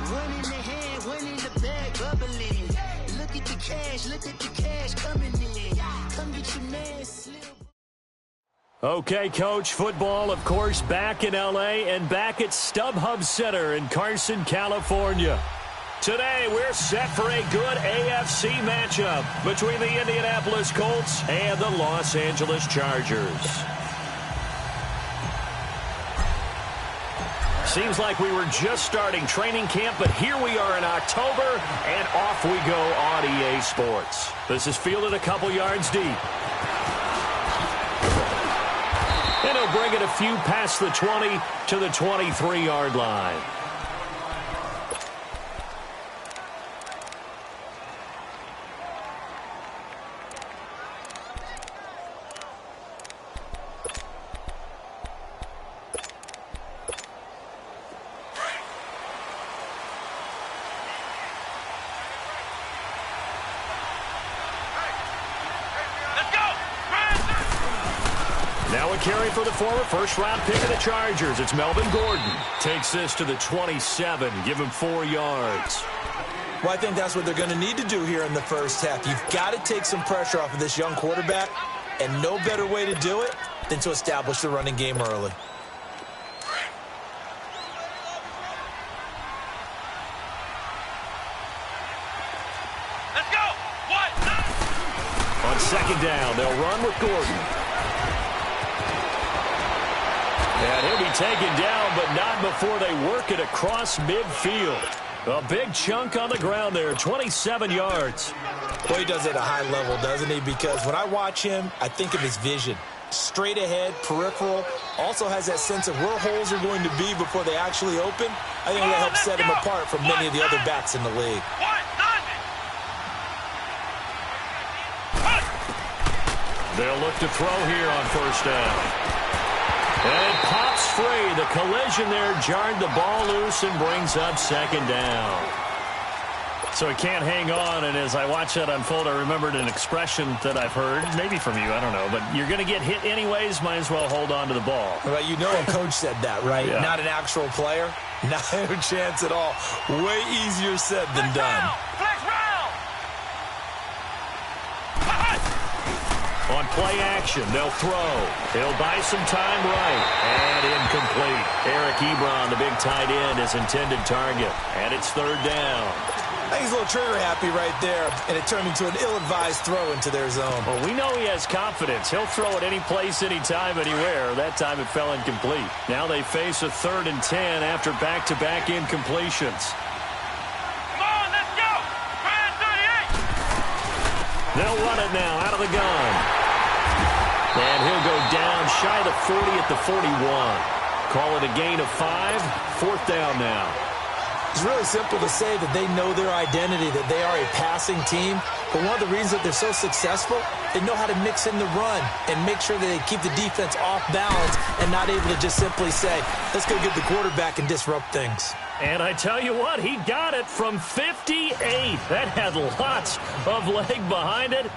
One in the hand, one in the bag, bubbling. Look at the cash coming in. Come get your man, Slim. Okay, Coach, football, of course, back in L.A. and back at StubHub Center in Carson, California. Today, we're set for a good AFC matchup between the Indianapolis Colts and the Los Angeles Chargers. Seems like we were just starting training camp, but here we are in October, and off we go on EA Sports. This is fielded a couple yards deep. And he'll bring it a few past the 20 to the 23-yard line. Now a carry for the former first-round pick of the Chargers. It's Melvin Gordon. Takes this to the 27. Give him 4 yards. Well, I think that's what they're going to need to do here in the first half. You've got to take some pressure off of this young quarterback, and no better way to do it than to establish the running game early. Let's go! What? On second down, they'll run with Gordon. And he'll be taken down, but not before they work it across midfield. A big chunk on the ground there, 27 yards. Well, he does it at a high level, doesn't he? Because when I watch him, I think of his vision. Straight ahead, peripheral, also has that sense of where holes are going to be before they actually open. I think that helps set him apart from many of the other backs in the league. They'll look to throw here on first down. And it pops free. The collision there jarred the ball loose and brings up second down. So he can't hang on, and as I watch that unfold, I remembered an expression that I've heard, maybe from you, I don't know, but you're going to get hit anyways, might as well hold on to the ball. Well, you know a coach said that, right? Yeah. Not an actual player. Not a chance at all. Way easier said than done. On play action, they'll throw. He'll buy some time right. And incomplete. Eric Ebron, the big tight end, is intended target. And it's third down. I think he's a little trigger happy right there. And it turned into an ill-advised throw into their zone. Well, we know he has confidence. He'll throw it any place, anytime, anywhere. That time it fell incomplete. Now they face a 3rd and 10 after back-to-back incompletions. Come on, let's go! Ryan 38! They'll run it now out of the gun. And he'll go down shy of the 40 at the 41. Call it a gain of 5. 4th down now. It's really simple to say that they know their identity, that they are a passing team. But one of the reasons that they're so successful, they know how to mix in the run and make sure that they keep the defense off balance and not able to just simply say, let's go get the quarterback and disrupt things. And I tell you what, he got it from 58. That had lots of leg behind it.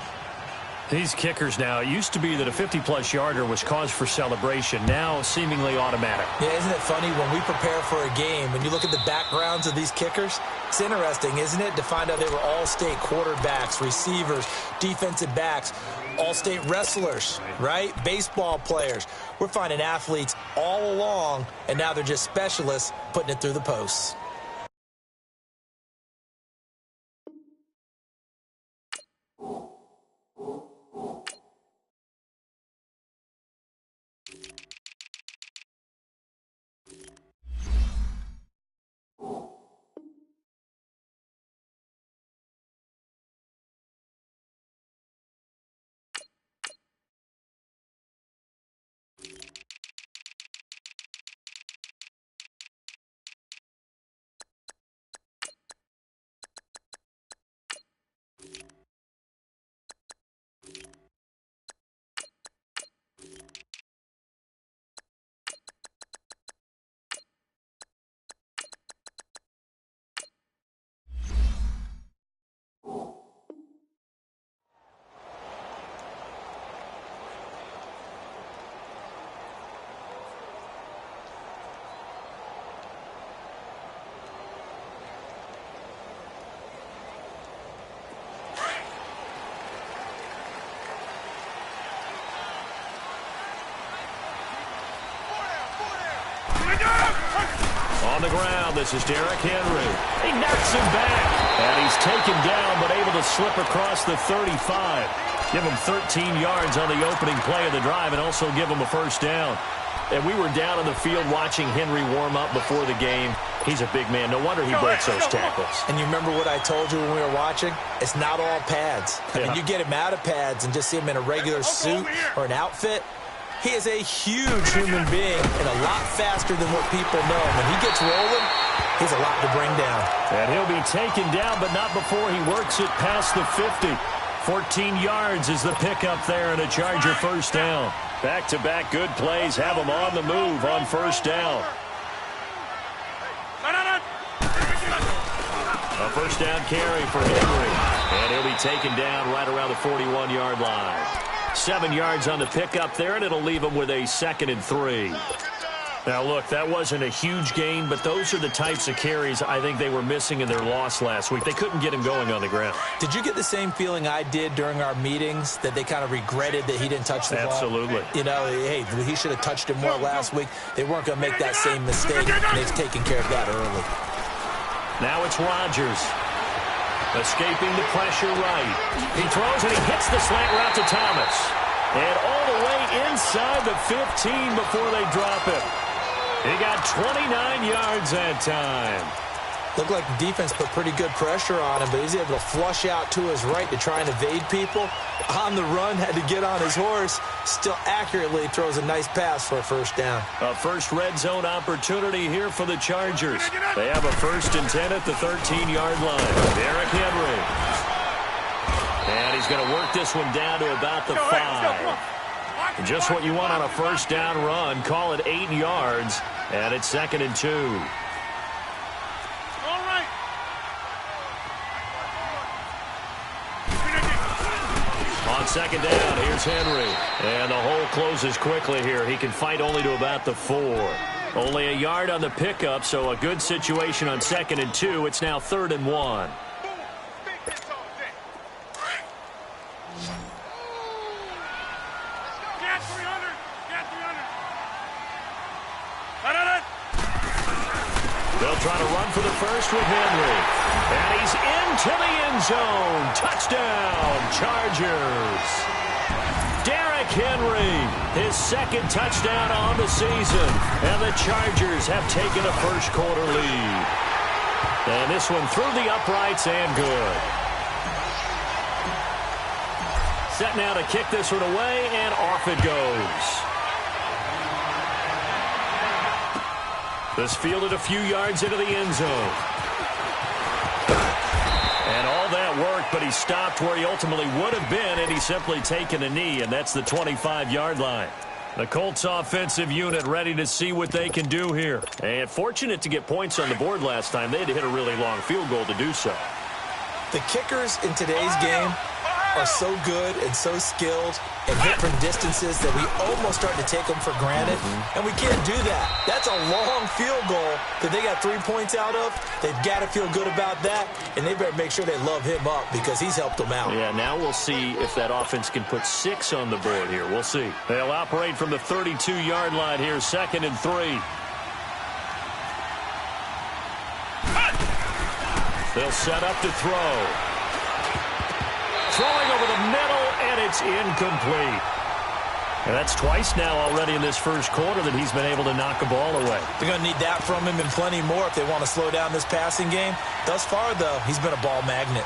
These kickers now, it used to be that a 50-plus yarder was cause for celebration. Now, seemingly automatic. Yeah, isn't it funny when we prepare for a game, when you look at the backgrounds of these kickers, it's interesting, isn't it, to find out they were all-state quarterbacks, receivers, defensive backs, all-state wrestlers, right? Baseball players. We're finding athletes all along, and now they're just specialists putting it through the posts. On the ground, this is Derrick Henry. He knocks him back. And he's taken down, but able to slip across the 35. Give him 13 yards on the opening play of the drive and also give him a first down. And we were down on the field watching Henry warm up before the game. He's a big man. No wonder he breaks those tackles. And you remember what I told you when we were watching? It's not all pads. I mean, you get him out of pads and just see him in a regular suit or an outfit. He is a huge human being and a lot faster than what people know. When he gets rolling, he's a lot to bring down. And he'll be taken down, but not before he works it past the 50. 14 yards is the pickup there and a Charger first down. Back-to-back good plays have him on the move on first down. A first down carry for Henry. And he'll be taken down right around the 41-yard line. 7 yards on the pickup there, and it'll leave him with a 2nd and 3. Now, look, that wasn't a huge gain, but those are the types of carries I think they were missing in their loss last week. They couldn't get him going on the ground. Did you get the same feeling I did during our meetings, that they kind of regretted that he didn't touch the ball? Absolutely. You know, hey, he should have touched it more last week. They weren't going to make that same mistake, and they've taken care of that early. Now it's Rodgers. Escaping the pressure right. He throws and he hits the slant route to Thomas. And all the way inside the 15 before they drop it. He got 29 yards that time. Looked like the defense put pretty good pressure on him, but he's able to flush out to his right to try and evade people. On the run, had to get on his horse. Still accurately throws a nice pass for a first down. A first red zone opportunity here for the Chargers. They have a 1st and 10 at the 13-yard line. Derrick Henry. And he's going to work this one down to about the 5. Just what you want on a first down run. Call it 8 yards, and it's 2nd and 2. On 2nd down, here's Henry. And the hole closes quickly here. He can fight only to about the 4. Only a yard on the pickup, so a good situation on 2nd and 2. It's now 3rd and 1. They'll try to run for the first with Henry. And he's into the end zone. Touchdown, Chargers. Derrick Henry, his 2nd touchdown on the season. And the Chargers have taken a first-quarter lead. And this one through the uprights and good. Set now to kick this one away, and off it goes. This fielded a few yards into the end zone. And all that worked, but he stopped where he ultimately would have been, and he's simply taken a knee, and that's the 25-yard line. The Colts offensive unit ready to see what they can do here. And fortunate to get points on the board last time. They had to hit a really long field goal to do so. The kickers in today's game are so good and so skilled and hit from distances that we almost start to take them for granted, and we can't do that. That's a long field goal that they got 3 points out of. They've got to feel good about that, and they better make sure they love him up because he's helped them out. Yeah, now we'll see if that offense can put 6 on the board here. We'll see. They'll operate from the 32-yard line here, 2nd and 3. They'll set up to throw. Throwing over the middle, and it's incomplete. And that's twice now already in this first quarter that he's been able to knock a ball away. They're going to need that from him and plenty more if they want to slow down this passing game. Thus far, though, he's been a ball magnet.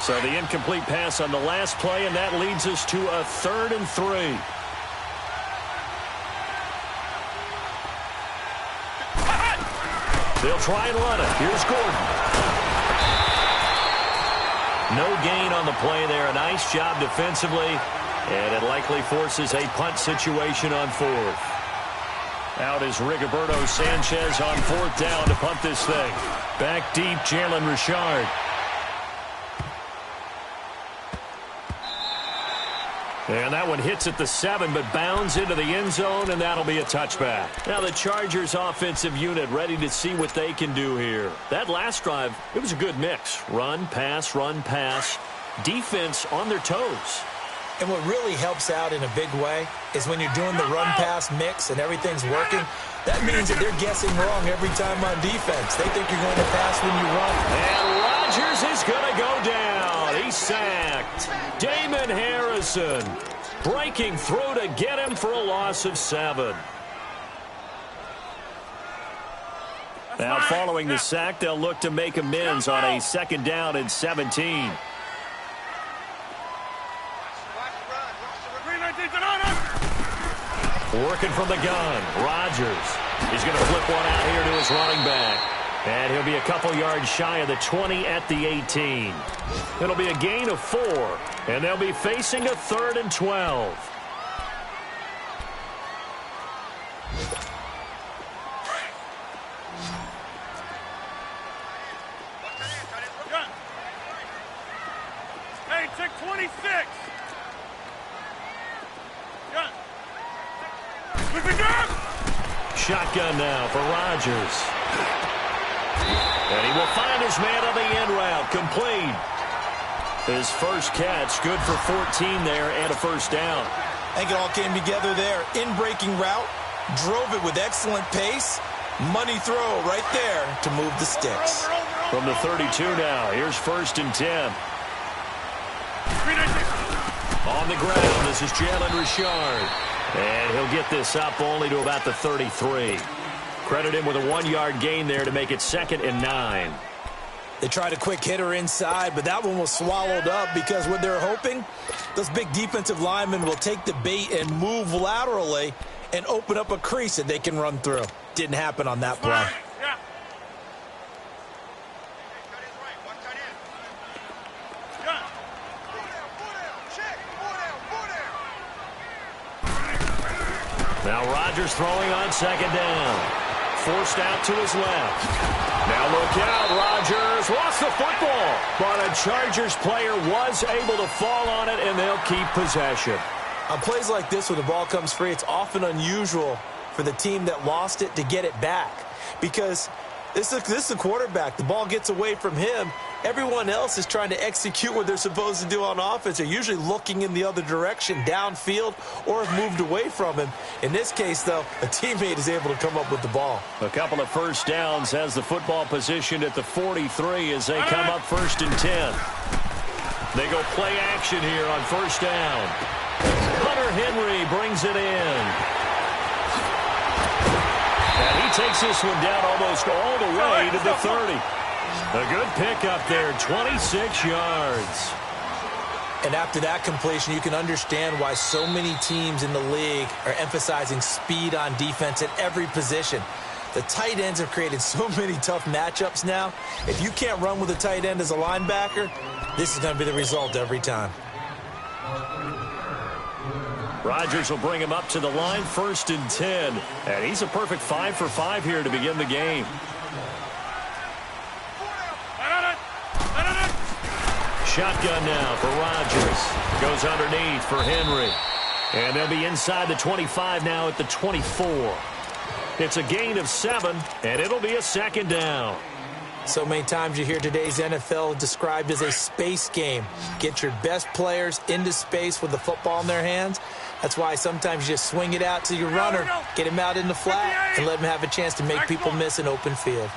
So the incomplete pass on the last play, and that leads us to a 3rd and 3. They'll try and run it. Here's Gordon. No gain on the play there. A nice job defensively, and it likely forces a punt situation on 4th. Out is Rigoberto Sanchez on 4th down to punt this thing. Back deep, Jalen Richard. And that one hits at the 7, but bounds into the end zone, and that'll be a touchback. Now the Chargers offensive unit ready to see what they can do here. That last drive, it was a good mix. Run, pass, defense on their toes. And what really helps out in a big way is when you're doing the run-pass mix and everything's working, that means that they're guessing wrong every time on defense. They think you're going to pass when you run. And Rodgers is going to go down. He's sacked. Damon Harrison breaking through to get him for a loss of 7. Now, following the sack, they'll look to make amends on a 2nd down and 17. Working from the gun, Rodgers. He's going to flip one out here to his running back. And he'll be a couple yards shy of the 20 at the 18. It'll be a gain of 4, and they'll be facing a 3rd and 12. Hey, check 26. Shotgun now for Rodgers. And he will find his man on the end route. Complete. His first catch, good for 14 there and a 1st down. I think it all came together there. In-breaking route, drove it with excellent pace. Money throw right there to move the sticks. From the 32 now, here's 1st and 10. On the ground, this is Jalen Richard. And he'll get this up only to about the 33. Credit him with a 1-yard gain there to make it 2nd and 9. They tried a quick hitter inside, but that one was swallowed up because what they're hoping, those big defensive linemen will take the bait and move laterally and open up a crease that they can run through. Didn't happen on that play. Now Rodgers throwing on 2nd down. Forced out to his left. Now look out, Rodgers lost the football. But a Chargers player was able to fall on it, and they'll keep possession. On plays like this where the ball comes free, it's often unusual for the team that lost it to get it back. Because this is the quarterback. The ball gets away from him. Everyone else is trying to execute what they're supposed to do on offense. They're usually looking in the other direction, downfield, or have moved away from him. In this case, though, a teammate is able to come up with the ball. A couple of 1st downs, has the football positioned at the 43 as they come up 1st and 10. They go play action here on 1st down. Hunter Henry brings it in. And he takes this one down almost all the way to the 30. A good pickup there, 26 yards. And after that completion, you can understand why so many teams in the league are emphasizing speed on defense at every position. The tight ends have created so many tough matchups now. If you can't run with a tight end as a linebacker, this is going to be the result every time. Rodgers will bring him up to the line, 1st and 10. And he's a perfect 5 for 5 here to begin the game. Shotgun now for Rodgers. Goes underneath for Henry. And they'll be inside the 25 now at the 24. It's a gain of 7, and it'll be a 2nd down. So many times you hear today's NFL described as a space game. Get your best players into space with the football in their hands. That's why sometimes you just swing it out to your runner, get him out in the flat, and let him have a chance to make people miss an open field.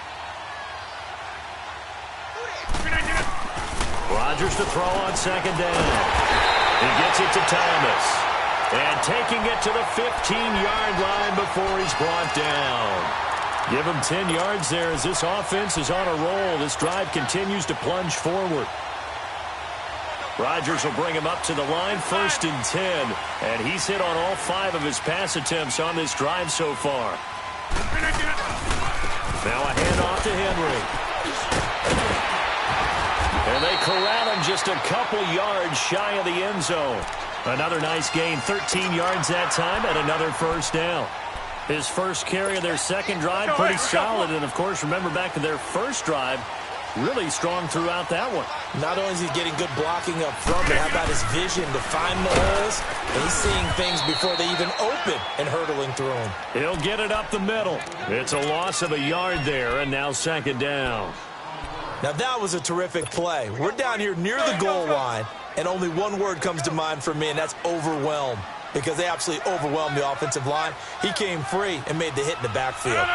Rodgers to throw on 2nd down. He gets it to Thomas. And taking it to the 15-yard line before he's brought down. Give him 10 yards there as this offense is on a roll. This drive continues to plunge forward. Rodgers will bring him up to the line, 1st and 10. And he's hit on all 5 of his pass attempts on this drive so far. Now a handoff to Henry. And they corral him just a couple yards shy of the end zone. Another nice gain, 13 yards that time, and another 1st down. His first carry of their 2nd drive, pretty solid. And, of course, remember back to their 1st drive, really strong throughout that one. Not only is he getting good blocking up front, but how about his vision to find the holes? And he's seeing things before they even open and hurtling through them. He'll get it up the middle. It's a loss of a yard there, and now 2nd down. Now that was a terrific play. We're down here near the goal line, and only one word comes to mind for me, and that's overwhelm, because they absolutely overwhelmed the offensive line. He came free and made the hit in the backfield.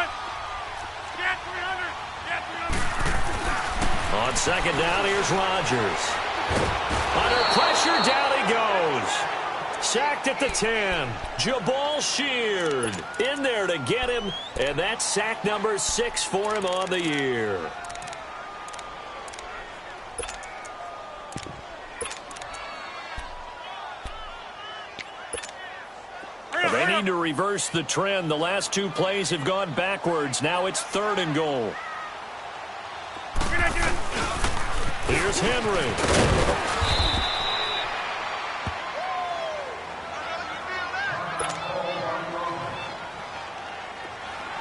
On second down, here's Rodgers. Under pressure, down he goes. Sacked at the 10. Jabal Sheard in there to get him, and that's sack number 6 for him on the year. They need to reverse the trend. The last 2 plays have gone backwards. Now it's 3rd and goal. Here's Henry.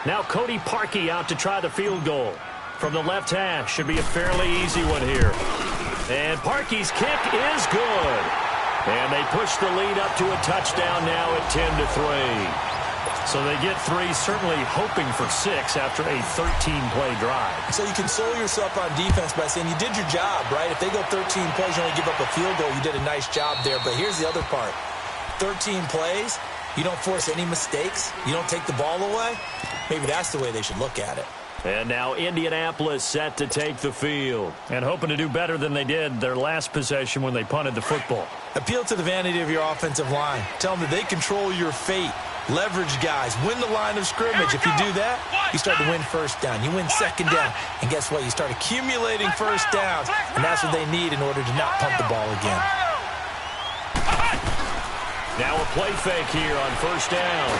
Now Cody Parkey out to try the field goal. From the left hash, should be a fairly easy one here. And Parkey's kick is good. And they push the lead up to a touchdown now at 10-3. So they get 3, certainly hoping for 6 after a 13-play drive. So you console yourself on defense by saying you did your job, right? If they go 13 plays, you only give up a field goal, you did a nice job there. But here's the other part. 13 plays, you don't force any mistakes, you don't take the ball away. Maybe that's the way they should look at it. And now Indianapolis set to take the field. And hoping to do better than they did their last possession when they punted the football. Appeal to the vanity of your offensive line. Tell them that they control your fate. Leverage guys. Win the line of scrimmage. If you do that, you start to win first down. You win second down. And guess what? You start accumulating first downs. And that's what they need in order to not punt the ball again. Now a play fake here on first down.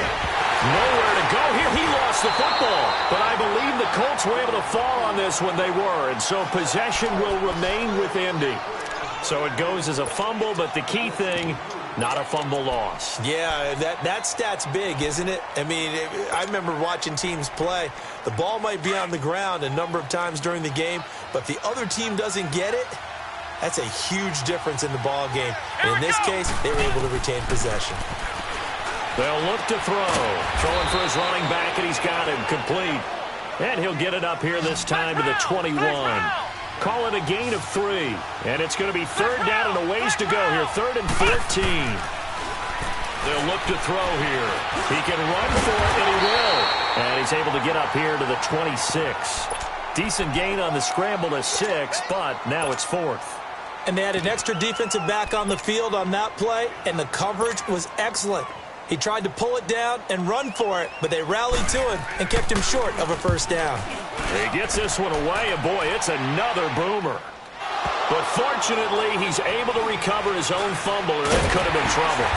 Nowhere to go here. He lost the football. But I believe the Colts were able to fall on this when they were. And so possession will remain with Indy. So it goes as a fumble, but the key thing, not a fumble loss. Yeah, that stat's big, isn't it? I mean, I remember watching teams play. The ball might be on the ground a number of times during the game, but if the other team doesn't get it, that's a huge difference in the ball game. And in this case, they were able to retain possession. They'll look to throw. Throwing for his running back, and he's got him complete. And he'll get it up here this time to the 21. Call it a gain of 3. And it's going to be 3rd down and a ways to go here. 3rd and 14. They'll look to throw here. He can run for it, and he will. And he's able to get up here to the 26. Decent gain on the scramble to 6, but now it's 4th. And they had an extra defensive back on the field on that play, and the coverage was excellent. He tried to pull it down and run for it, but they rallied to him and kept him short of a first down. He gets this one away, and boy, it's another boomer. But fortunately, he's able to recover his own fumble, or it could have been trouble.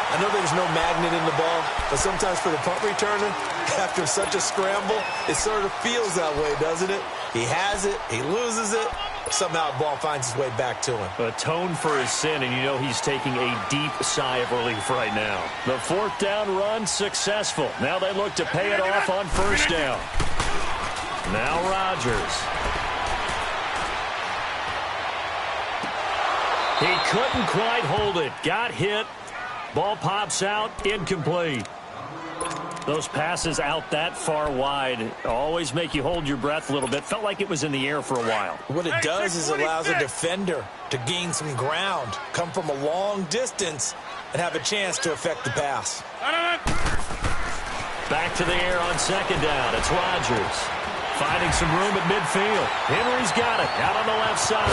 I know there's no magnet in the ball, but sometimes for the punt returner, after such a scramble, it sort of feels that way, doesn't it? He has it, he loses it, somehow the ball finds its way back to him. Atone for his sin, and you know he's taking a deep sigh of relief right now. The 4th down run successful. Now they look to pay it off on first down. Now Rodgers. He couldn't quite hold it. Got hit. Ball pops out. Incomplete. Those passes out that far wide always make you hold your breath a little bit. Felt like it was in the air for a while. What it does is it allows a defender to gain some ground, come from a long distance, and have a chance to affect the pass. Back to the air on second down. It's Rodgers. Finding some room at midfield. Henry's got it. Out on the left side.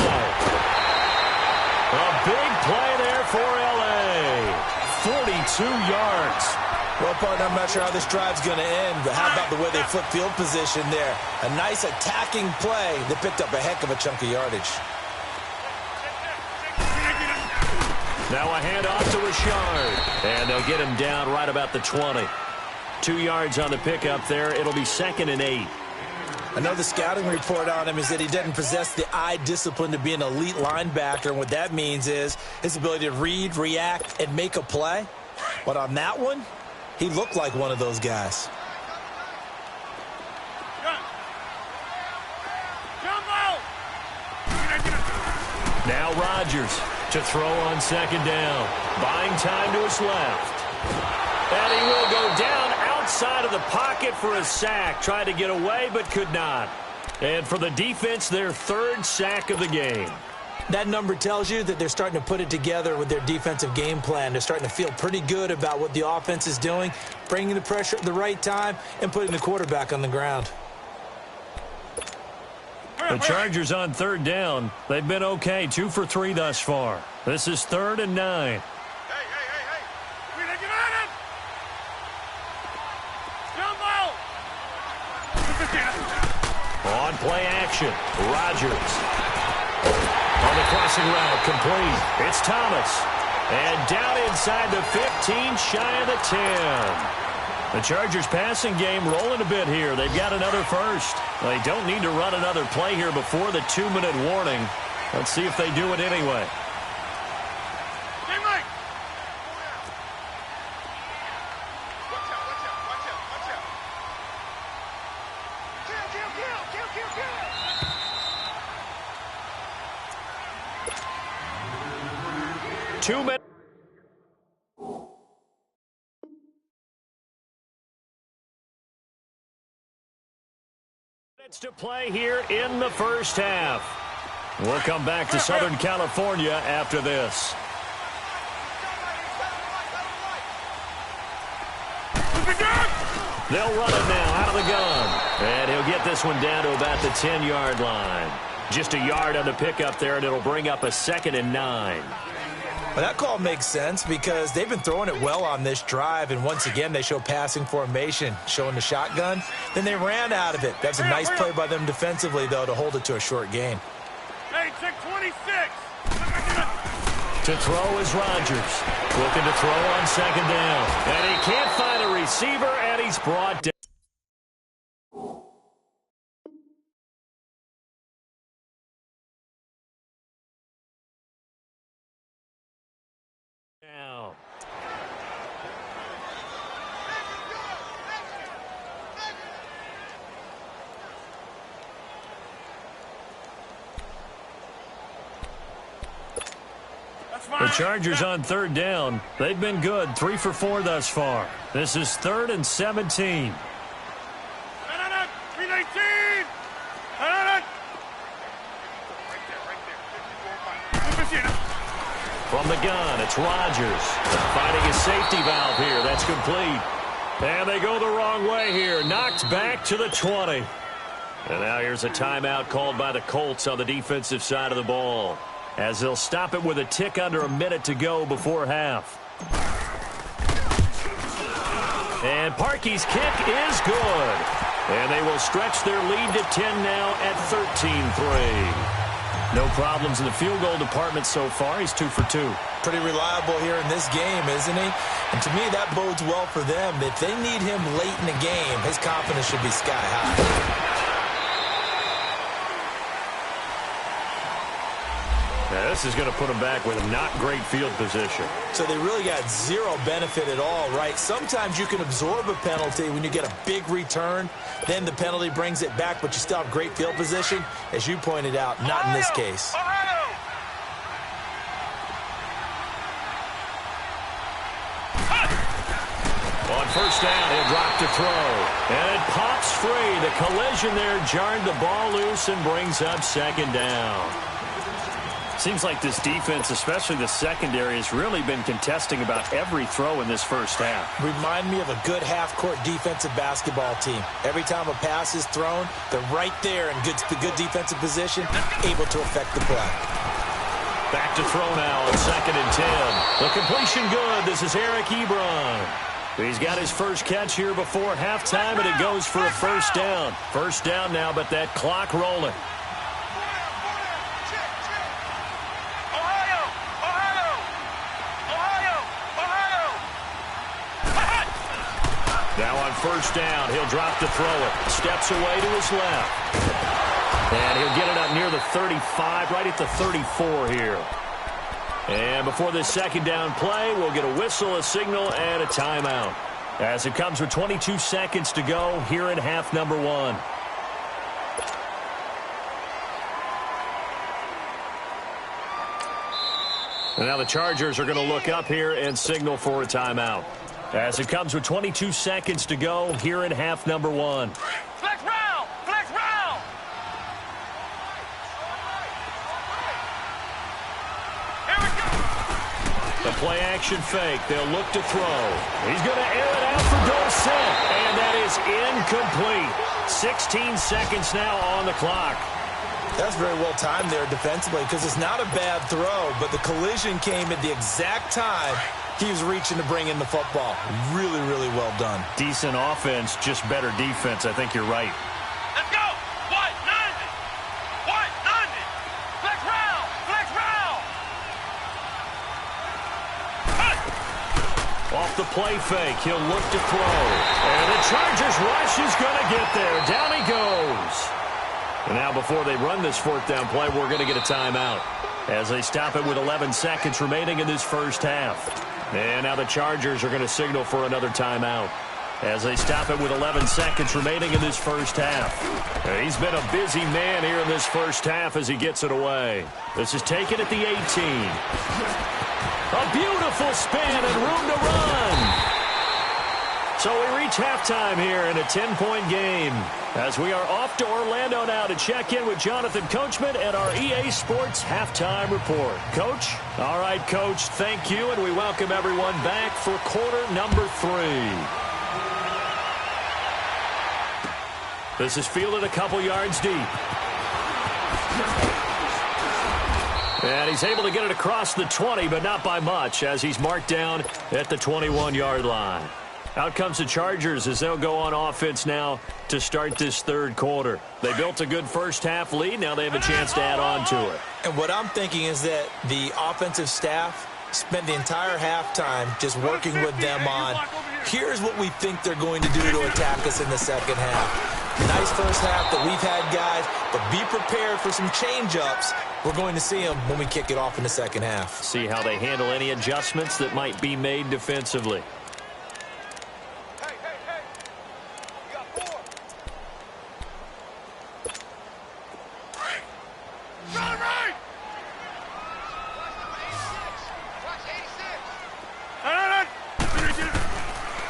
A big play there for L.A. 42 yards. Well, partner, I'm not sure how this drive's going to end, but how about the way they flip field position there? A nice attacking play that picked up a heck of a chunk of yardage. Now a handoff to Richard. And they'll get him down right about the 20. 2 yards on the pickup there. It'll be 2nd and 8. I know the scouting report on him is that he doesn't possess the eye discipline to be an elite linebacker, and what that means is his ability to read, react, and make a play. But on that one, he looked like one of those guys. Now Rodgers to throw on second down. Buying time to his left. And he will go down outside of the pocket for a sack. Tried to get away, but could not. And for the defense, their third sack of the game. That number tells you that they're starting to put it together with their defensive game plan. They're starting to feel pretty good about what the offense is doing, bringing the pressure at the right time, and putting the quarterback on the ground. The Chargers on third down. They've been okay, 2 for 3 thus far. This is 3rd and 9. On play action, Rodgers. On the crossing route, complete. It's Thomas. And down inside the 15, shy of the 10. The Chargers passing game rolling a bit here. They've got another first. They don't need to run another play here before the 2-minute warning. Let's see if they do it anyway. To play here in the first half. We'll come back to Southern California after this. They'll run it now out of the gun. And he'll get this one down to about the 10-yard line. Just a yard on the pickup there, and it'll bring up a 2nd and 9. Well, that call makes sense because they've been throwing it well on this drive, and once again they show passing formation, showing the shotgun. Then they ran out of it. That's a nice play by them defensively, though, to hold it to a short gain. Hey, check 26. To throw is Rodgers. Looking to throw on 2nd down. And he can't find a receiver, and he's brought down. The Chargers on 3rd down. They've been good, 3 for 4 thus far. This is 3rd and 17. From the gun, it's Rodgers. Finding a safety valve here. That's complete. And they go the wrong way here. Knocked back to the 20. And now here's a timeout called by the Colts on the defensive side of the ball, as they'll stop it with a tick under a minute to go before half. And Parkey's kick is good. And they will stretch their lead to 10 now at 13-3. No problems in the field goal department so far. He's 2 for 2. Pretty reliable here in this game, isn't he? And to me, that bodes well for them. If they need him late in the game, his confidence should be sky high. Now, this is going to put them back with a not great field position. So they really got zero benefit at all, right? Sometimes you can absorb a penalty when you get a big return. Then the penalty brings it back, but you still have great field position. As you pointed out, not in this case. On 1st down, he'll drop to throw. And it pops free. The collision there jarred the ball loose and brings up 2nd down. Seems like this defense, especially the secondary, has really been contesting about every throw in this first half. Remind me of a good half-court defensive basketball team. Every time a pass is thrown, they're right there in good defensive position, able to affect the play. Back to throw now on 2nd and 10. The completion good. This is Eric Ebron. He's got his first catch here before halftime, and it goes for a 1st down. 1st down now, but that clock rolling. Now on 1st down, he'll drop to throw it. Steps away to his left. And he'll get it up near the 35, right at the 34 here. And before this 2nd down play, we'll get a whistle, a signal, and a timeout, as it comes with 22 seconds to go here in half number 1. And now the Chargers are going to look up here and signal for a timeout, as it comes with 22 seconds to go here in half number 1. Flex round! Flex round! The play action fake. They'll look to throw. He's going to air it out for Dorsett. And that is incomplete. 16 seconds now on the clock. That's very well timed there defensively because it's not a bad throw, but the collision came at the exact time he was reaching to bring in the football. Really, really well done. Decent offense, just better defense. I think you're right. Let's go! White 90! White 90! Flex round! Flex round! Hey! Off the play fake, he'll look to throw. And the Chargers rush is going to get there. Down he goes. And now before they run this fourth down play, we're going to get a timeout as they stop it with 11 seconds remaining in this first half. And now the Chargers are going to signal for another timeout as they stop it with 11 seconds remaining in this first half. And he's been a busy man here in this first half as he gets it away. This is taken at the 18. A beautiful spin and room to run. So we reach halftime here in a 10-point game as we are off to Orlando now to check in with Jonathan Coachman at our EA Sports Halftime Report. Coach? All right, Coach, thank you, and we welcome everyone back for quarter number 3. This is fielded a couple yards deep. And he's able to get it across the 20, but not by much as he's marked down at the 21-yard line. Out comes the Chargers as they'll go on offense now to start this third quarter. They built a good first half lead. Now they have a chance to add on to it. And what I'm thinking is that the offensive staff spent the entire halftime just working with them on, here's what we think they're going to do to attack us in the second half. Nice first half that we've had, guys, but be prepared for some change-ups. We're going to see them when we kick it off in the second half. See how they handle any adjustments that might be made defensively.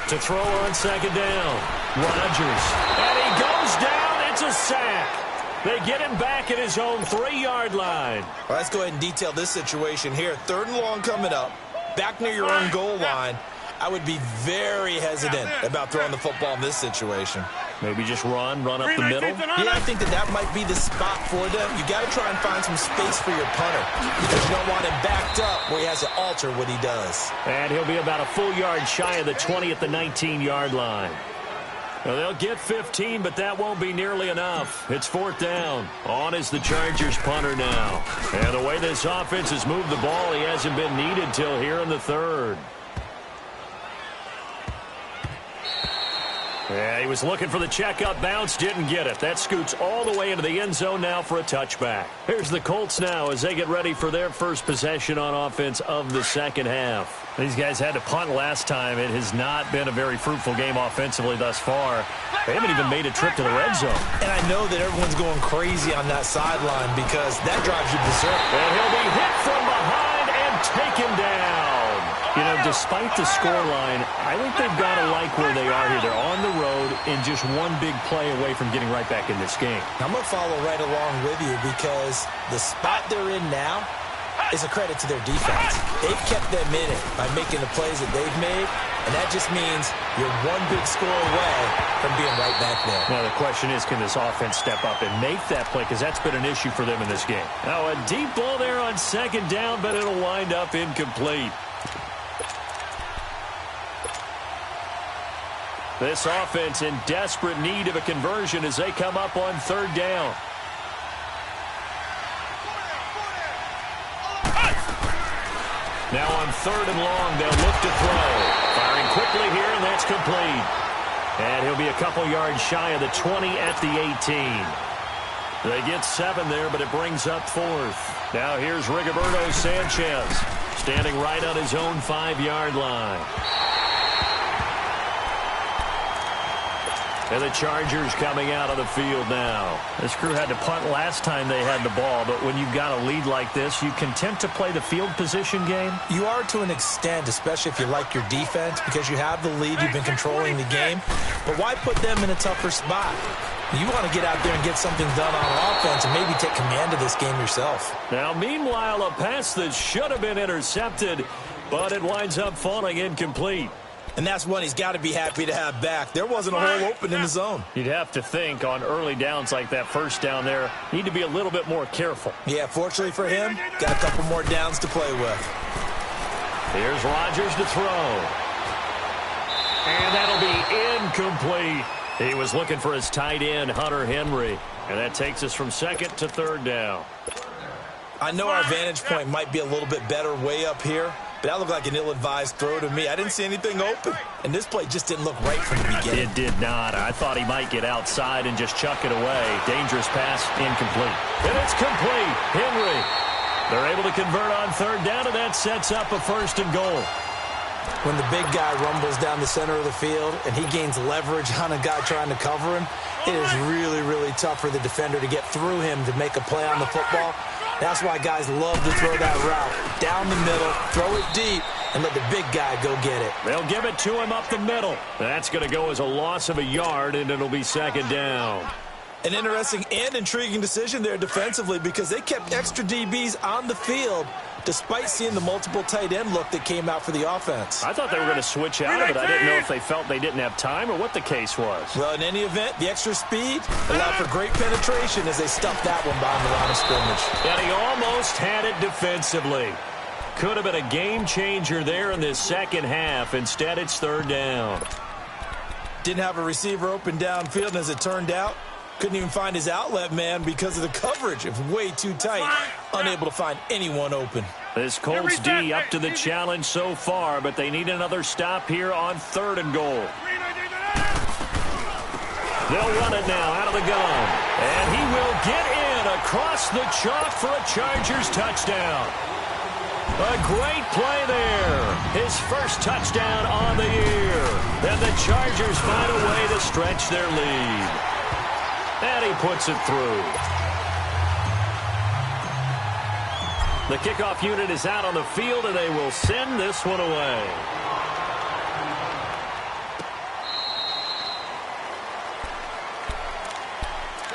To throw on second down. Rodgers. And he goes down. It's a sack. They get him back at his own 3-yard line. Well, let's go ahead and detail this situation here. 3rd and long coming up. Back near your own goal line. I would be very hesitant about throwing the football in this situation. Maybe just run up the middle? Yeah, I think that might be the spot for them. You got to try and find some space for your punter because you don't want him backed up where he has to alter what he does. And he'll be about a full yard shy of the 20 at the 19-yard line. Well, they'll get 15, but that won't be nearly enough. It's 4th down. On is the Chargers punter now. And the way this offense has moved the ball, he hasn't been needed till here in the 3rd. Yeah, he was looking for the check-up bounce, didn't get it. That scoots all the way into the end zone now for a touchback. Here's the Colts now as they get ready for their first possession on offense of the second half. These guys had to punt last time. It has not been a very fruitful game offensively thus far. They haven't even made a trip to the red zone. And I know that everyone's going crazy on that sideline because that drives you berserk. And he'll be hit from behind and taken down. You know, despite the scoreline, I think they've got to like where they are here. They're on the road and just one big play away from getting right back in this game. I'm going to follow right along with you because the spot they're in now is a credit to their defense. They've kept them in it by making the plays that they've made, and that just means you're one big score away from being right back there. Now, the question is, can this offense step up and make that play? Because that's been an issue for them in this game. Now, a deep ball there on second down, but it'll wind up incomplete. This offense in desperate need of a conversion as they come up on 3rd down. Now on 3rd and long, they'll look to throw. Firing quickly here, and that's complete. And he'll be a couple yards shy of the 20 at the 18. They get 7 there, but it brings up 4th. Now here's Rigoberto Sanchez standing right on his own 5-yard line. And the Chargers coming out of the field now. This crew had to punt last time they had the ball, but when you've got a lead like this, you content to play the field position game? You are to an extent, especially if you like your defense, because you have the lead, you've been controlling the game. But why put them in a tougher spot? You want to get out there and get something done on offense and maybe take command of this game yourself. Now, meanwhile, a pass that should have been intercepted but it winds up falling incomplete. And that's one he's got to be happy to have back. There wasn't a hole open in the zone. You'd have to think on early downs like that first down there, need to be a little bit more careful. Yeah, fortunately for him, got a couple more downs to play with. Here's Rodgers to throw. And that'll be incomplete. He was looking for his tight end, Hunter Henry. And that takes us from second to third down. I know our vantage point might be a little bit better way up here, but that looked like an ill-advised throw to me. I didn't see anything open, and this play just didn't look right from the beginning. It did not. I thought he might get outside and just chuck it away. Dangerous pass, incomplete. And it's complete. Henry. They're able to convert on third down, and that sets up a 1st and goal. When the big guy rumbles down the center of the field and he gains leverage on a guy trying to cover him, it is really, really tough for the defender to get through him to make a play on the football. That's why guys love to throw that route. Down the middle, throw it deep, and let the big guy go get it. They'll give it to him up the middle. That's going to go as a loss of a yard, and it'll be 2nd down. An interesting and intriguing decision there defensively because they kept extra DBs on the field despite seeing the multiple tight end look that came out for the offense. I thought they were going to switch out of it. I didn't know if they felt they didn't have time or what the case was. Well, in any event, the extra speed allowed for great penetration as they stuffed that one behind the line of scrimmage. And he almost had it defensively. Could have been a game changer there in this second half. Instead, it's 3rd down. Didn't have a receiver open downfield, and as it turned out, couldn't even find his outlet man because of the coverage. It was way too tight. Unable to find anyone open. This Colts D up to the challenge so far, but they need another stop here on 3rd and goal. They'll run it now out of the gun. And he will get in across the chalk for a Chargers touchdown. A great play there. His first touchdown on the year. And the Chargers find a way to stretch their lead. And he puts it through. The kickoff unit is out on the field, and they will send this one away.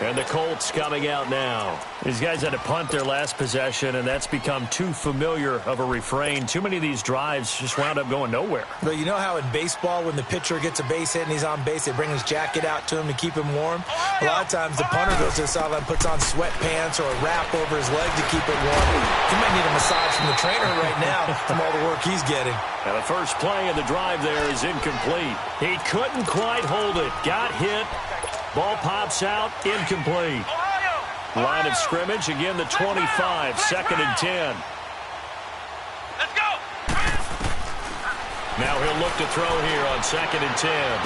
And the Colts coming out now. These guys had to punt their last possession, and that's become too familiar of a refrain. Too many of these drives just wound up going nowhere. But you know how in baseball, when the pitcher gets a base hit and he's on base, they bring his jacket out to him to keep him warm? A lot of times the punter goes to the sideline, puts on sweatpants or a wrap over his leg to keep it warm. He might need a massage from the trainer right now from all the work he's getting. And the first play of the drive there is incomplete. He couldn't quite hold it. Got hit. Ball pops out, incomplete. Line of scrimmage, again the 25, 2nd and 10. Let's go. Now he'll look to throw here on 2nd and 10.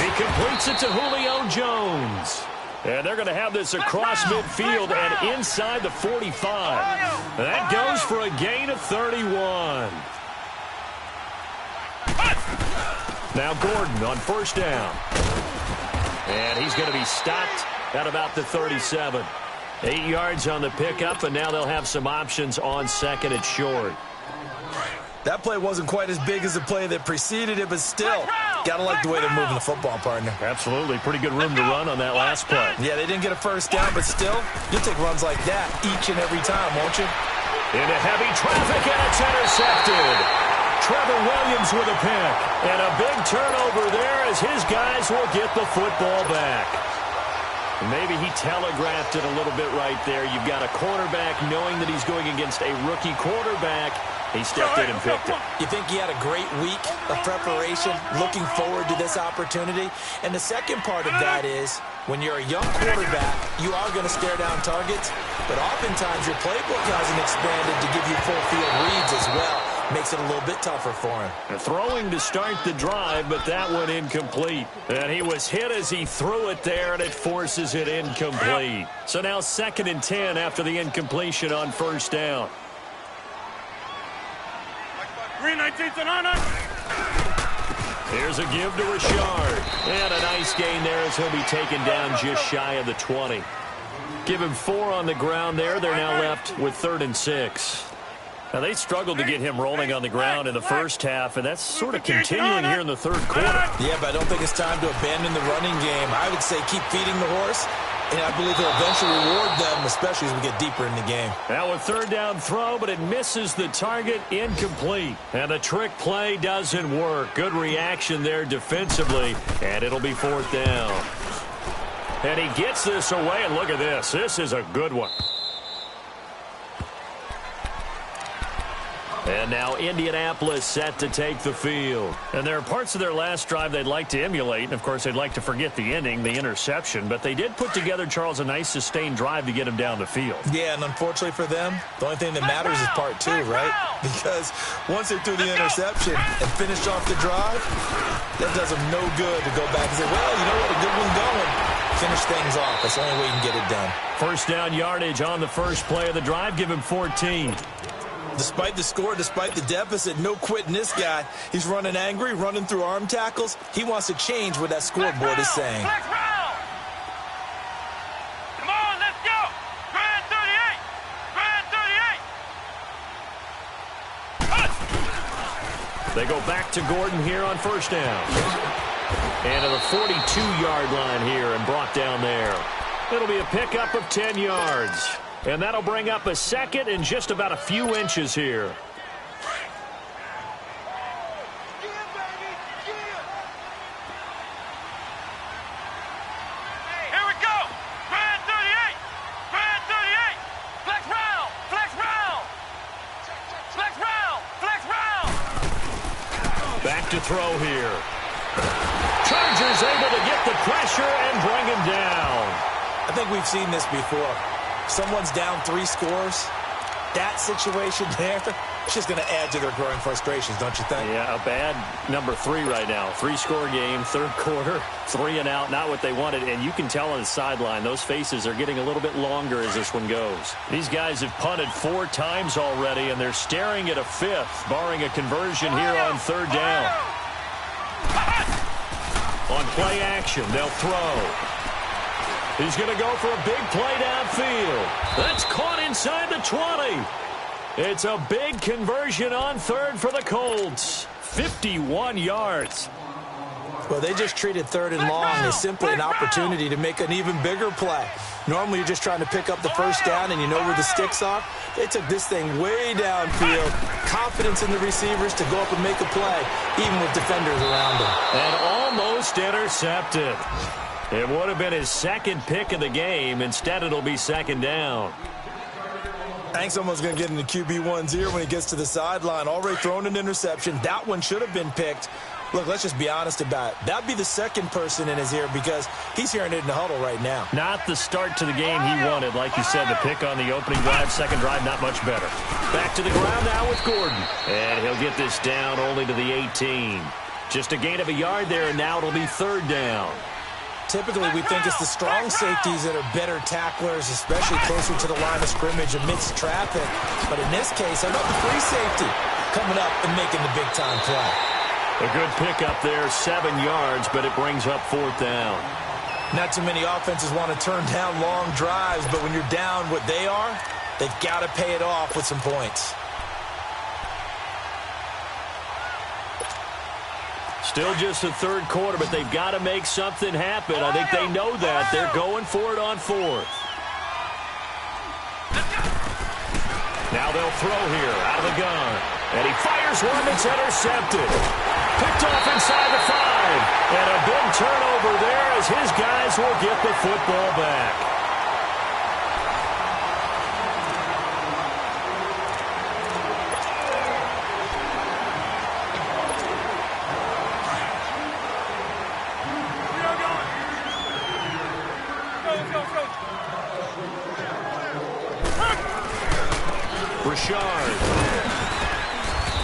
He completes it to Julio Jones. And they're going to have this across midfield and inside the 45. That goes for a gain of 31. Now Gordon on 1st down. And he's going to be stopped at about the 37. 8 yards on the pickup, and now they'll have some options on 2nd and short. That play wasn't quite as big as the play that preceded it, but still, got to like the way they're moving the football, partner. Absolutely. Pretty good room to run on that last play. Yeah, they didn't get a 1st down, but still, you'll take runs like that each and every time, won't you? Into heavy traffic, and it's intercepted. Trevor Williams with a pick. And a big turnover there as his guys will get the football back. Maybe he telegraphed it a little bit right there. You've got a cornerback knowing that he's going against a rookie quarterback. He stepped in and picked it. You think he had a great week of preparation, looking forward to this opportunity? And the second part of that is, when you're a young quarterback, you are going to stare down targets, but oftentimes your playbook hasn't expanded to give you full field reads as well. Makes it a little bit tougher for him. Throwing to start the drive, but that one incomplete. And he was hit as he threw it there, and it forces it incomplete. So now 2nd and 10 after the incompletion on 1st down. 319's an honor. Here's a give to Richard. And a nice gain there as he'll be taken down just shy of the 20. Give him 4 on the ground there. They're now left with 3rd and 6. Now, they struggled to get him rolling on the ground in the first half, and that's sort of continuing here in the 3rd quarter. Yeah, but I don't think it's time to abandon the running game. I would say keep feeding the horse And I believe he'll eventually reward them, especially as we get deeper in the game. Now a third down throw, but it misses the target, incomplete. And the trick play doesn't work. Good reaction there defensively, and it'll be fourth down. And he gets this away, and look at this. This is a good one. And now Indianapolis set to take the field. And there are parts of their last drive they'd like to emulate. And, of course, they'd like to forget the ending, the interception. But they did put together, Charles, a nice sustained drive to get him down the field. Yeah, and unfortunately for them, the only thing that matters is part two, right? Because once they threw the interception and finished off the drive, that does them no good to go back and say, well, you know what, a good one going. Finish things off. That's the only way you can get it done. First down yardage on the first play of the drive. Give him 14. Despite the score, despite the deficit, no quitting this guy. He's running angry, running through arm tackles. He wants to change what that scoreboard is saying. Come on, let's go. Grand 38. Grand 38. They go back to Gordon here on first down. And to the 42-yard line here and brought down there. It'll be a pickup of 10 yards. And that'll bring up a second and just about a few inches here. Here we go. Grand 38. Grand 38. Flex round. Flex round. Flex round. Flex round. Back to throw here. Chargers able to get the pressure and bring him down. I think we've seen this before. Someone's down 3 scores. That situation there, it's just going to add to their growing frustrations, don't you think? Yeah, a bad number 3 right now. 3-score game, third quarter, 3 and out, not what they wanted. And you can tell on the sideline, those faces are getting a little bit longer as this one goes. These guys have punted 4 times already, and they're staring at a 5th, barring a conversion here on third down. On play action, they'll throw. He's going to go for a big play downfield. That's caught inside the 20. It's a big conversion on third for the Colts. 51 yards. Well, they just treated third and long as simply an opportunity to make an even bigger play. Normally, you're just trying to pick up the first down and you know where the sticks are. They took this thing way downfield. Confidence in the receivers to go up and make a play, even with defenders around them. And almost intercepted. It would have been his second pick of the game. Instead, it'll be second down. Hank's almost going to get into QB1's ear when he gets to the sideline. Already thrown an interception. That one should have been picked. Look, let's just be honest about it. That'd be the second person in his ear because he's hearing it in the huddle right now. Not the start to the game he wanted. Like you said, the pick on the opening drive, second drive, not much better. Back to the ground now with Gordon. And he'll get this down only to the 18. Just a gain of a yard there, and now it'll be third down. Typically, we think it's the strong safeties that are better tacklers, especially closer to the line of scrimmage amidst traffic. But in this case, how about the free safety coming up and making the big-time play? A good pickup there, 7 yards, but it brings up fourth down. Not too many offenses want to turn down long drives, but when you're down what they are, they've got to pay it off with some points. Still just the third quarter, but they've got to make something happen. I think they know that. They're going for it on fourth. Now they'll throw here out of the gun. And he fires one that's intercepted. Picked off inside the 5. And a big turnover there as his guys will get the football back.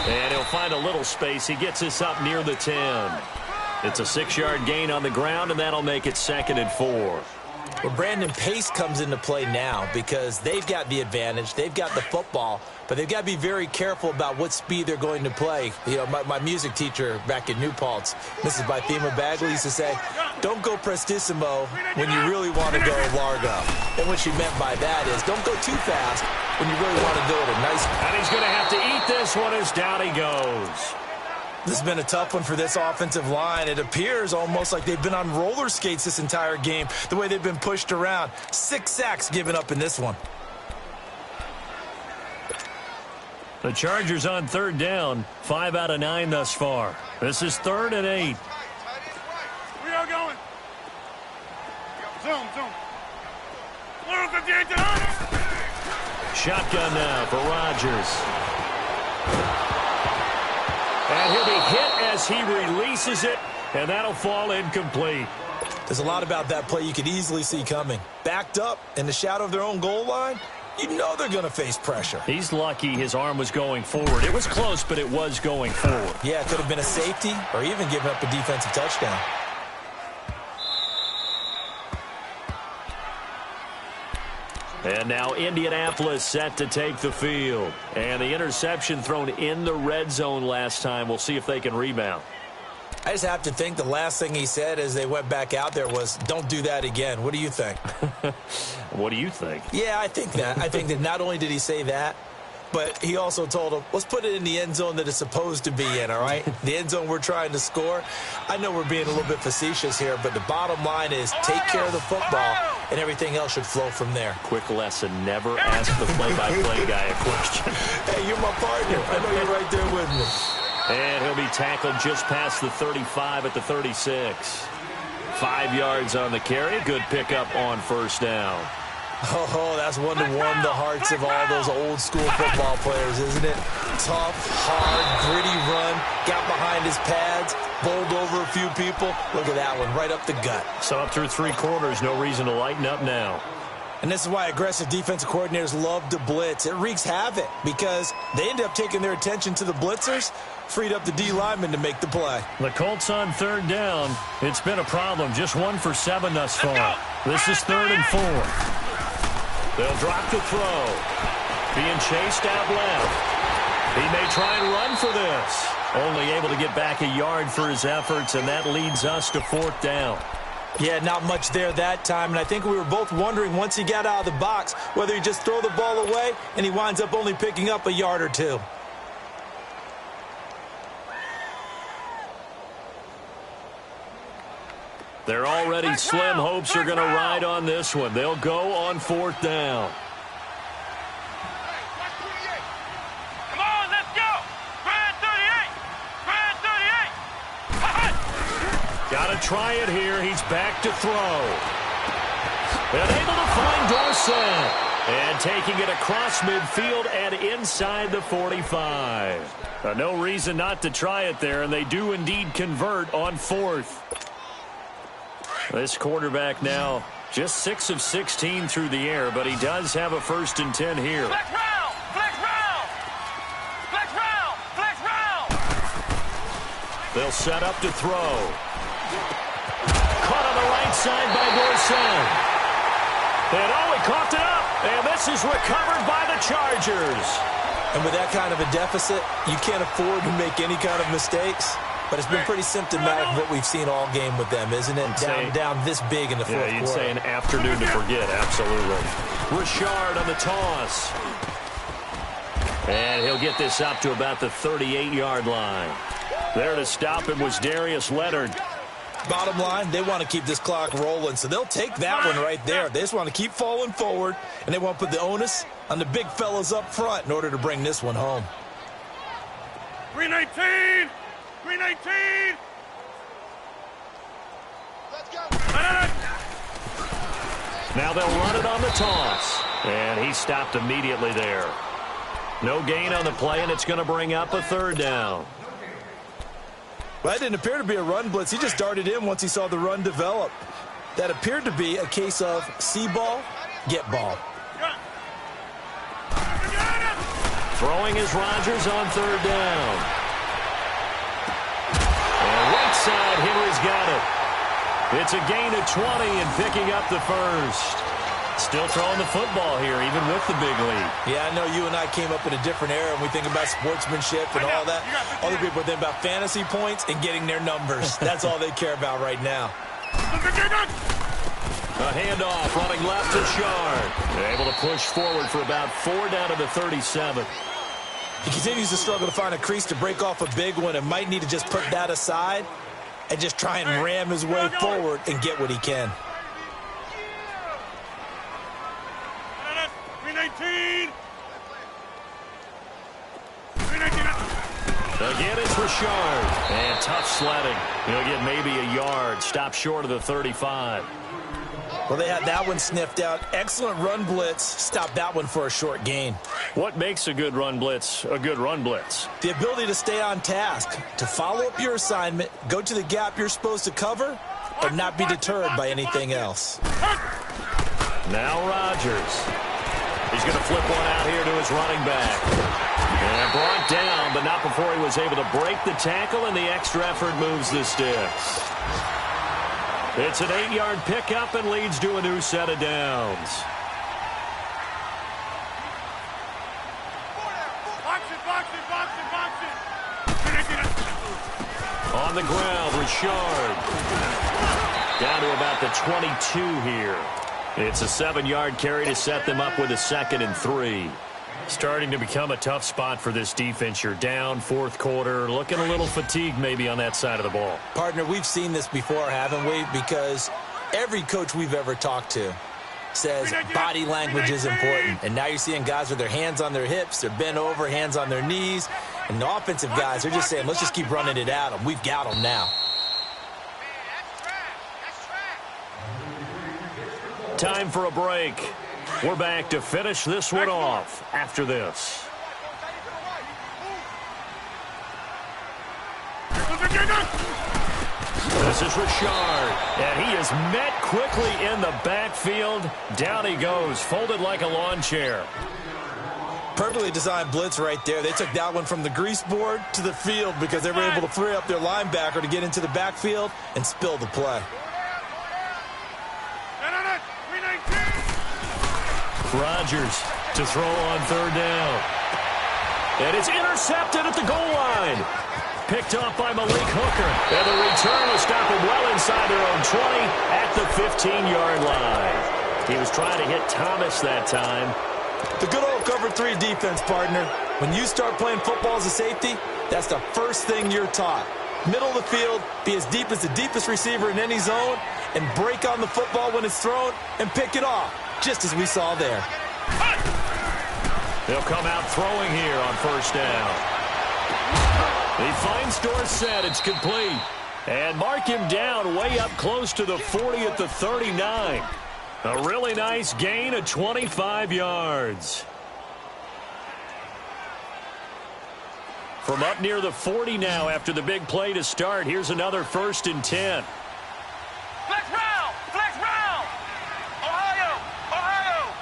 And he'll find a little space. He gets us up near the 10. It's a 6-yard gain on the ground, and that'll make it 2nd and 4. Well, Brandon, pace comes into play now because they've got the advantage. They've got the football, but they've got to be very careful about what speed they're going to play. You know, my music teacher back in New Paltz, Mrs. Bythema Bagley, used to say, don't go prestissimo when you really want to go largo. And what she meant by that is don't go too fast when you really want to go at a nice... And he's going to have to eat this one as down he goes. This has been a tough one for this offensive line. It appears almost like they've been on roller skates this entire game, the way they've been pushed around. 6 sacks given up in this one. The Chargers on 3rd down, 5 out of 9 thus far. This is 3rd and 8. We are going. Zoom. Shotgun now for Rodgers. And he'll be hit as he releases it, and that'll fall incomplete. There's a lot about that play you could easily see coming. Backed up in the shadow of their own goal line, you know they're going to face pressure. He's lucky his arm was going forward. It was close, but it was going forward. Yeah, it could have been a safety or even given up a defensive touchdown. And now Indianapolis set to take the field. And the interception thrown in the red zone last time. We'll see if they can rebound. I just have to think the last thing he said as they went back out there was, don't do that again. What do you think? What do you think? Yeah, I think that. I think that not only did he say that, but he also told him, let's put it in the end zone that it's supposed to be in, all right? The end zone we're trying to score. I know we're being a little bit facetious here, but the bottom line is take care of the football, and everything else should flow from there. Quick lesson, never ask the play-by-play guy a question. Hey, you're my partner. I know you're right there with me. And he'll be tackled just past the 35 at the 36. 5 yards on the carry. Good pickup on 1st down. Oh, that's one to warm the hearts of all those old-school football players, isn't it? Tough, hard, gritty run, got behind his pads, bowled over a few people. Look at that one, right up the gut. So up through 3 quarters, no reason to lighten up now. And this is why aggressive defensive coordinators love to blitz. It wreaks havoc because they end up taking their attention to the blitzers, freed up the D lineman to make the play. The Colts on 3rd down. It's been a problem. Just 1 for 7 thus far. This is 3rd and 4. They'll drop the throw. Being chased out left. He may try and run for this. Only able to get back a yard for his efforts, and that leads us to 4th down. Yeah, not much there that time, and I think we were both wondering once he got out of the box whether he'd just throw the ball away, and he winds up only picking up a yard or 2. They're already slim hopes are going to ride on this one. They'll go on 4th down. Come on, let's go. Grand 38. Grand 38. Got to try it here. He's back to throw. And able to find Dorsett. And taking it across midfield and inside the 45. No reason not to try it there, and they do indeed convert on 4th. This quarterback now just 6 of 16 through the air, but he does have a 1st and 10 here. Flex round. Flex round. Flex round. Flex round. They'll set up to throw. Caught on the right side by Dorsett. And he coughed it up. And this is recovered by the Chargers. And with that kind of a deficit, you can't afford to make any kind of mistakes. But it's been pretty symptomatic of what we've seen all game with them, isn't it? Down this big in the 4th quarter. Yeah, you'd say an afternoon to forget, absolutely. Richard on the toss. And he'll get this up to about the 38-yard line. There to stop him was Darius Leonard. Bottom line, they want to keep this clock rolling, so they'll take that one right there. They just want to keep falling forward, and they want to put the onus on the big fellas up front in order to bring this one home. 319. 319. Let's go. Now they'll run it on the toss. And he stopped immediately there. No gain on the play, and it's going to bring up a 3rd down. Well, that didn't appear to be a run blitz. He just darted in once he saw the run develop. That appeared to be a case of see ball, get ball. Throwing is Rodgers on 3rd down. And right side, Henry's got it. It's a gain of 20 and picking up the 1st. Still throwing the football here, even with the big lead. Yeah, I know you and I came up in a different era, and we think about sportsmanship and all that. Other people think about fantasy points and getting their numbers. That's all they care about right now. A handoff, running left to Shard. Able to push forward for about 4 down to the 37. He continues to struggle to find a crease to break off a big one and might need to just put that aside and just try and ram his way forward and get what he can. 319. Again, it's Richard. And tough sledding. He'll get maybe a yard. Stop short of the 35. Well, they had that one sniffed out. Excellent run blitz. Stop that one for a short gain. What makes a good run blitz a good run blitz? The ability to stay on task, to follow up your assignment, go to the gap you're supposed to cover, and not be deterred by anything else. Now Rodgers. He's going to flip one out here to his running back. And brought down, but not before he was able to break the tackle, and the extra effort moves the sticks. It's an 8-yard pickup and leads to a new set of downs. On the ground, Richard. Down to about the 22 here. It's a 7-yard carry to set them up with a 2nd and 3. Starting to become a tough spot for this defense. You're down, fourth quarter, looking a little fatigued maybe on that side of the ball. Partner, we've seen this before, haven't we? Because every coach we've ever talked to says body language is important. And now you're seeing guys with their hands on their hips, they're bent over, hands on their knees. And the offensive guys, they're just saying, let's just keep running it at them. We've got them now. Time for a break. We're back to finish this one off after this. This is Richard, and he is met quickly in the backfield. Down he goes, folded like a lawn chair. Perfectly designed blitz right there. They took that one from the grease board to the field because they were able to free up their linebacker to get into the backfield and spill the play. Rodgers to throw on 3rd down. And it's intercepted at the goal line. Picked off by Malik Hooker. And the return will stop him well inside their own 20 at the 15-yard line. He was trying to hit Thomas that time. The good old cover 3 defense, partner. When you start playing football as a safety, that's the first thing you're taught. Middle of the field, be as deep as the deepest receiver in any zone, and break on the football when it's thrown and pick it off, just as we saw there. They'll come out throwing here on 1st down. He finds Dorsett. It's complete. And mark him down way up close to the 40 at the 39. A really nice gain of 25 yards. From up near the 40 now after the big play to start. Here's another 1st and 10. Flex round! Flex round! Ohio! Ohio!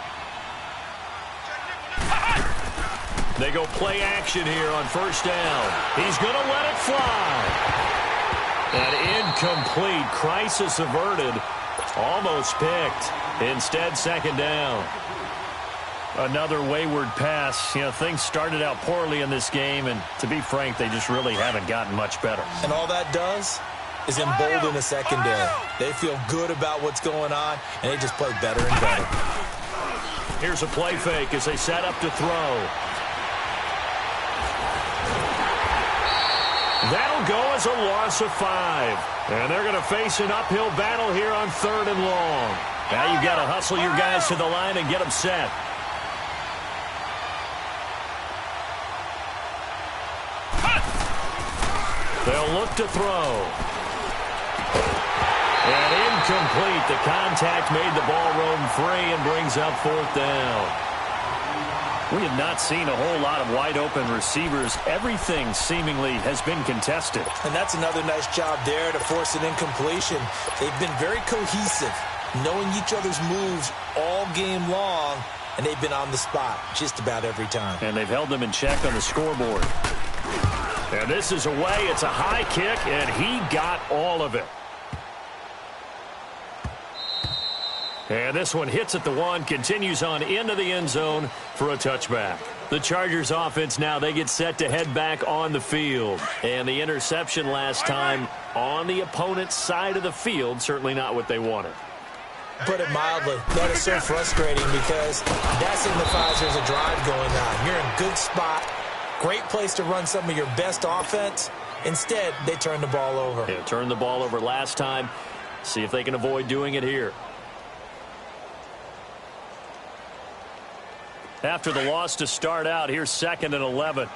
They go play action here on 1st down. He's going to let it fly. And incomplete. Crisis averted. Almost picked. Instead, 2nd down. Another wayward pass. You know, things started out poorly in this game, and to be frank, they just really haven't gotten much better. And all that does is embolden the secondary. They feel good about what's going on, and they just play better and better. Here's a play fake as they set up to throw. That'll go as a loss of 5. And they're going to face an uphill battle here on 3rd and long. Now you've got to hustle your guys to the line and get them set. They'll look to throw. And incomplete. The contact made the ball roam free and brings up 4th down. We have not seen a whole lot of wide-open receivers. Everything seemingly has been contested. And that's another nice job there to force an incompletion. They've been very cohesive, knowing each other's moves all game long, and they've been on the spot just about every time. And they've held them in check on the scoreboard. And this is away. It's a high kick, and he got all of it. And this one hits at the 1, continues on into the end zone for a touchback. The Chargers offense now, they get set to head back on the field. And the interception last time on the opponent's side of the field, certainly not what they wanted. Put it mildly, that is so frustrating because that signifies there's a drive going on. You're in a good spot, Great place to run some of your best offense. Instead, they turn the ball over. Yeah, turned the ball over last time. See if they can avoid doing it here. After the loss to start out, here's 2nd and 11.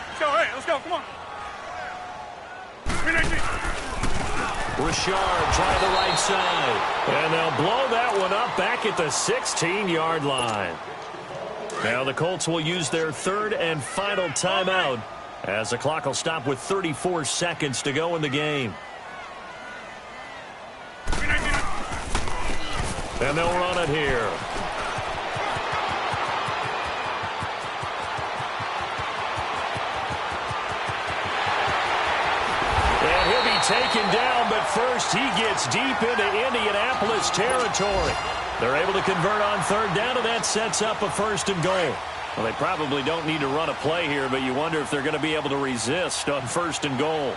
Let's go, hey, let's go, come on. Richard trying the right side. And they'll blow that one up back at the 16-yard line. Now the Colts will use their 3rd and final timeout as the clock will stop with 34 seconds to go in the game. And they'll run it here. And he'll be taken down, but first he gets deep into Indianapolis territory. They're able to convert on 3rd down, and that sets up a 1st and goal. Well, they probably don't need to run a play here, but you wonder if they're going to be able to resist on 1st and goal.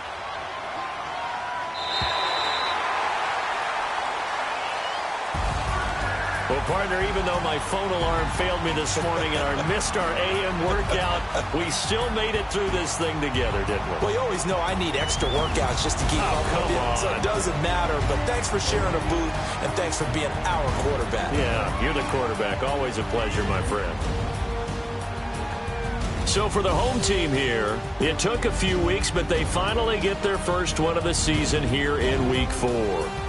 Well, partner, even though my phone alarm failed me this morning and I missed our AM workout, we still made it through this thing together, didn't we? Well, you always know I need extra workouts just to keep up with you, so it doesn't matter. But thanks for sharing a booth, and thanks for being our quarterback. Yeah, you're the quarterback. Always a pleasure, my friend. So for the home team here, it took a few weeks, but they finally get their first one of the season here in Week 4.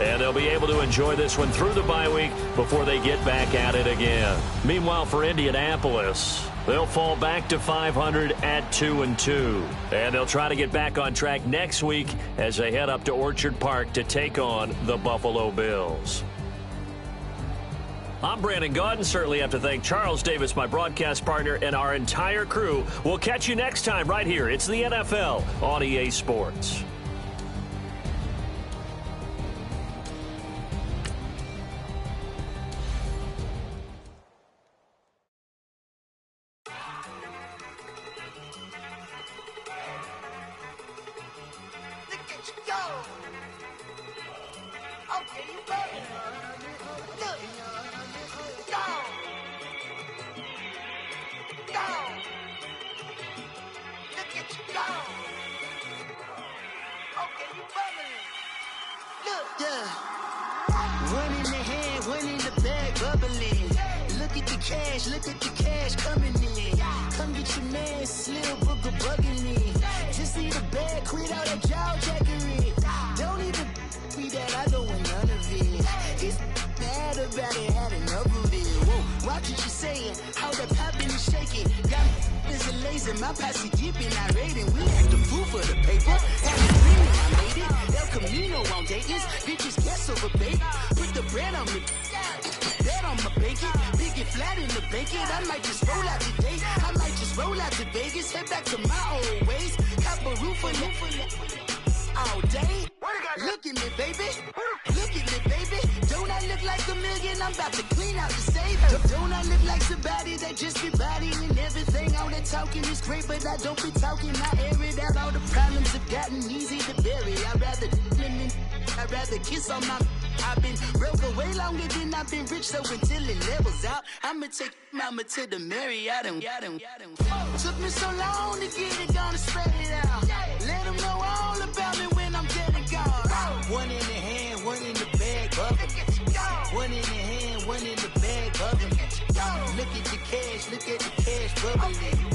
And they'll be able to enjoy this one through the bye week before they get back at it again. Meanwhile, for Indianapolis, they'll fall back to 500 at 2-2. And they'll try to get back on track next week as they head up to Orchard Park to take on the Buffalo Bills. I'm Brandon Gaudin. Certainly have to thank Charles Davis, my broadcast partner, and our entire crew. We'll catch you next time right here. It's the NFL on EA Sports. Look at you go. Okay, you better. Look. Go. Go. Look at you go. Okay, you bubbling. Look, yeah. One in the hand, one in the bag, bubbling. Look at the cash coming in. Come get your man, Slim Booker bugging me. Just need a bag, quit all that jaw jackery. Don't even be that, I don't want none of it. He's mad about it, had enough of it. Whoa, watch what you saying, how that poppin' and shaking. Got is a laser, my posse deep in our rating. We had the food for the paper, had the dreaming, I made it. El Camino on Dayton's, bitches guess over bait. Put the bread on me, bet on my bacon. Big it flat in the bacon, I might just roll out today. I might just roll out to Vegas, head back to my old ways. Cop a roof for all day. Look at me, baby. Look at me, baby. Don't I look like a million? I'm about to clean out the safe. Don't I look like somebody that just be bodying everything? All that talking is great, but I don't be talking. I air it out. All the problems have gotten easy to bury. I'd rather kiss on my. I've been broke away longer than I've been rich, so until it levels out, I'ma take mama to the Marriott and took me so long to get it, gonna spread it out. Let them know all about me when I'm dead and gone. One in the hand, one in the bag, bubbling. One in the hand, one in the bag, bubbling. Look at the cash bubbling.